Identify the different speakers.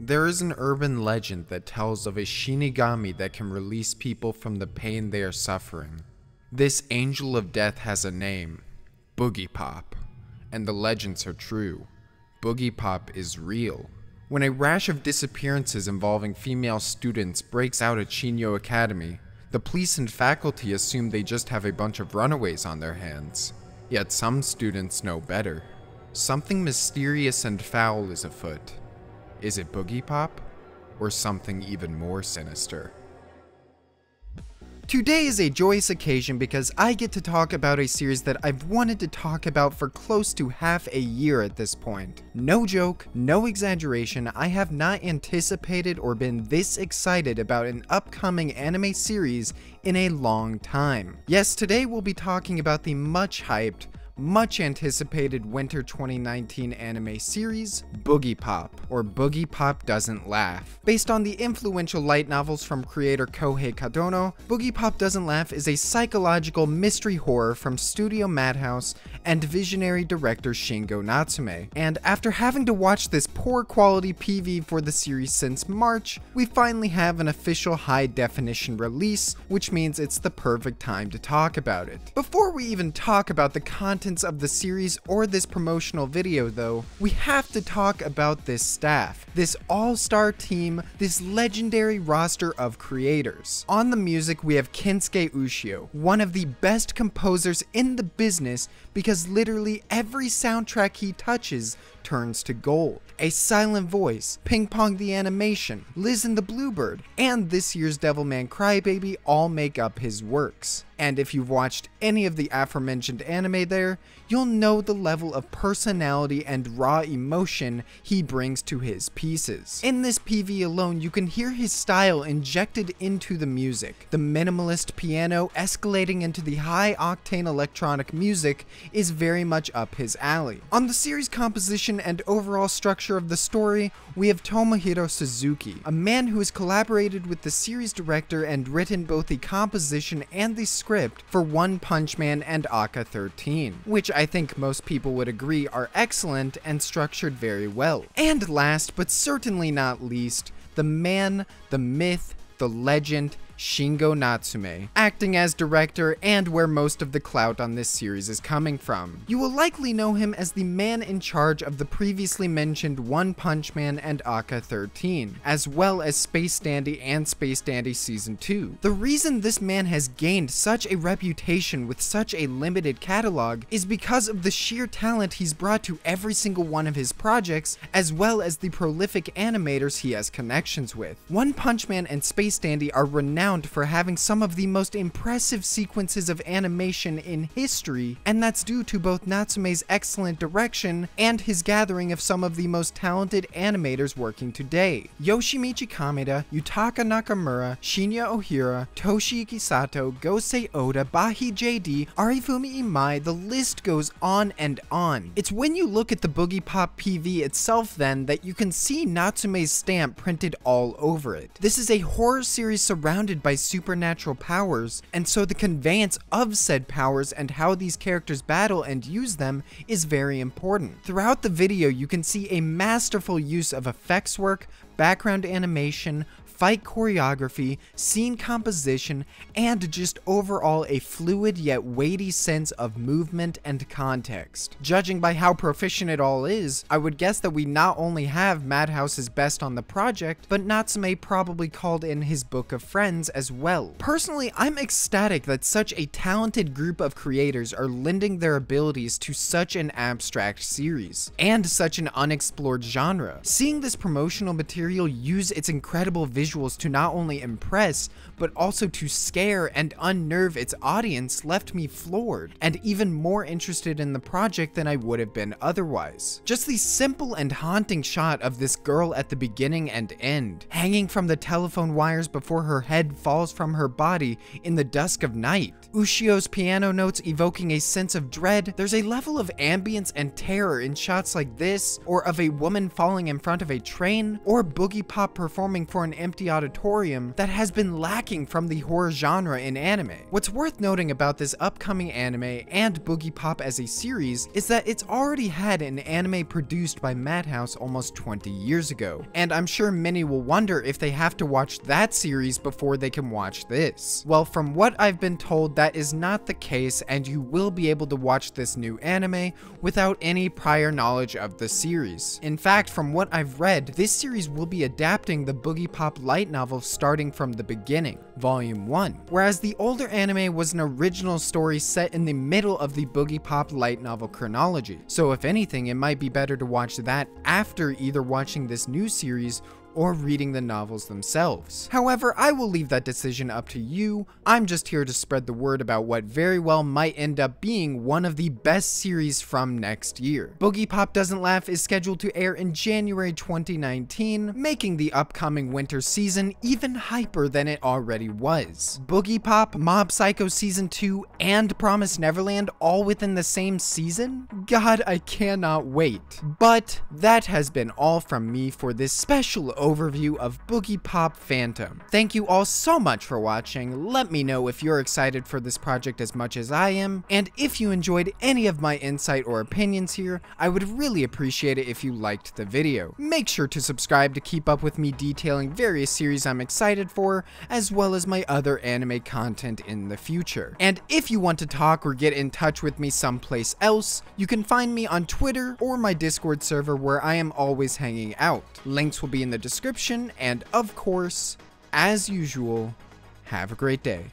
Speaker 1: There is an urban legend that tells of a Shinigami that can release people from the pain they are suffering. This angel of death has a name, Boogiepop, and the legends are true. Boogiepop is real. When a rash of disappearances involving female students breaks out at Shinyo Academy, the police and faculty assume they just have a bunch of runaways on their hands. Yet some students know better. Something mysterious and foul is afoot. Is it Boogiepop, or something even more sinister? Today is a joyous occasion because I get to talk about a series that I've wanted to talk about for close to half a year at this point. No joke, no exaggeration, I have not anticipated or been this excited about an upcoming anime series in a long time. Yes, today we'll be talking about the much hyped, much anticipated winter 2019 anime series, Boogiepop, or Boogiepop Doesn't Laugh. Based on the influential light novels from creator Kohei Kadono, Boogiepop Doesn't Laugh is a psychological mystery horror from Studio Madhouse and visionary director Shingo Natsume. And after having to watch this poor quality PV for the series since March, we finally have an official high definition release, which means it's the perfect time to talk about it. Before we even talk about the content of the series or this promotional video though, we have to talk about this staff, this all-star team, this legendary roster of creators. On the music we have Kensuke Ushio, one of the best composers in the business because literally every soundtrack he touches turns to gold. A Silent Voice, Ping Pong the Animation, Liz and the Bluebird, and this year's Devilman Crybaby all make up his works. And if you've watched any of the aforementioned anime there, you'll know the level of personality and raw emotion he brings to his pieces. In this PV alone, you can hear his style injected into the music. The minimalist piano escalating into the high-octane electronic music is very much up his alley. On the series composition and overall structure of the story, we have Tomohiro Suzuki, a man who has collaborated with the series director and written both the composition and the script for One Punch Man and Aka 13, which I think most people would agree are excellent and structured very well. And last but certainly not least, the man, the myth, the legend, Shingo Natsume, acting as director and where most of the clout on this series is coming from. You will likely know him as the man in charge of the previously mentioned One Punch Man and Aka 13, as well as Space Dandy and Space Dandy Season 2. The reason this man has gained such a reputation with such a limited catalog is because of the sheer talent he's brought to every single one of his projects, as well as the prolific animators he has connections with. One Punch Man and Space Dandy are renowned for having some of the most impressive sequences of animation in history, and that's due to both Natsume's excellent direction and his gathering of some of the most talented animators working today. Yoshimichi Kameda, Yutaka Nakamura, Shinya Ohira, Toshiki Sato, Gosei Oda, Bahi JD, Arifumi Imai, the list goes on and on. It's when you look at the Boogiepop PV itself then that you can see Natsume's stamp printed all over it. This is a horror series surrounded by supernatural powers, and so the conveyance of said powers and how these characters battle and use them is very important. Throughout the video, you can see a masterful use of effects work, background animation, fight choreography, scene composition, and just overall a fluid yet weighty sense of movement and context. Judging by how proficient it all is, I would guess that we not only have Madhouse's best on the project, but Natsume probably called in his book of friends as well. Personally, I'm ecstatic that such a talented group of creators are lending their abilities to such an abstract series, and such an unexplored genre. Seeing this promotional material use its incredible visuals to not only impress, but also to scare and unnerve its audience left me floored, and even more interested in the project than I would have been otherwise. Just the simple and haunting shot of this girl at the beginning and end, hanging from the telephone wires before her head falls from her body in the dusk of night. Ushio's piano notes evoking a sense of dread. There's a level of ambience and terror in shots like this, or of a woman falling in front of a train, or Boogiepop performing for an empty empty auditorium that has been lacking from the horror genre in anime. What's worth noting about this upcoming anime and Boogiepop as a series is that it's already had an anime produced by Madhouse almost 20 years ago, and I'm sure many will wonder if they have to watch that series before they can watch this. Well, from what I've been told, that is not the case, and you will be able to watch this new anime without any prior knowledge of the series. In fact, from what I've read, this series will be adapting the Boogiepop light novel starting from the beginning, Volume 1, whereas the older anime was an original story set in the middle of the Boogiepop light novel chronology. So if anything, it might be better to watch that after either watching this new series or reading the novels themselves. However, I will leave that decision up to you. I'm just here to spread the word about what very well might end up being one of the best series from next year. Boogiepop Doesn't Laugh is scheduled to air in January 2019, making the upcoming winter season even hyper than it already was. Boogiepop, Mob Psycho Season 2, and Promised Neverland all within the same season? God, I cannot wait. But that has been all from me for this special overview of Boogiepop Phantom. Thank you all so much for watching. Let me know if you're excited for this project as much as I am, and if you enjoyed any of my insight or opinions here, I would really appreciate it if you liked the video. Make sure to subscribe to keep up with me detailing various series I'm excited for, as well as my other anime content in the future. And if you want to talk or get in touch with me someplace else, you can find me on Twitter or my Discord server where I am always hanging out. Links will be in the description, and of course, as usual, have a great day.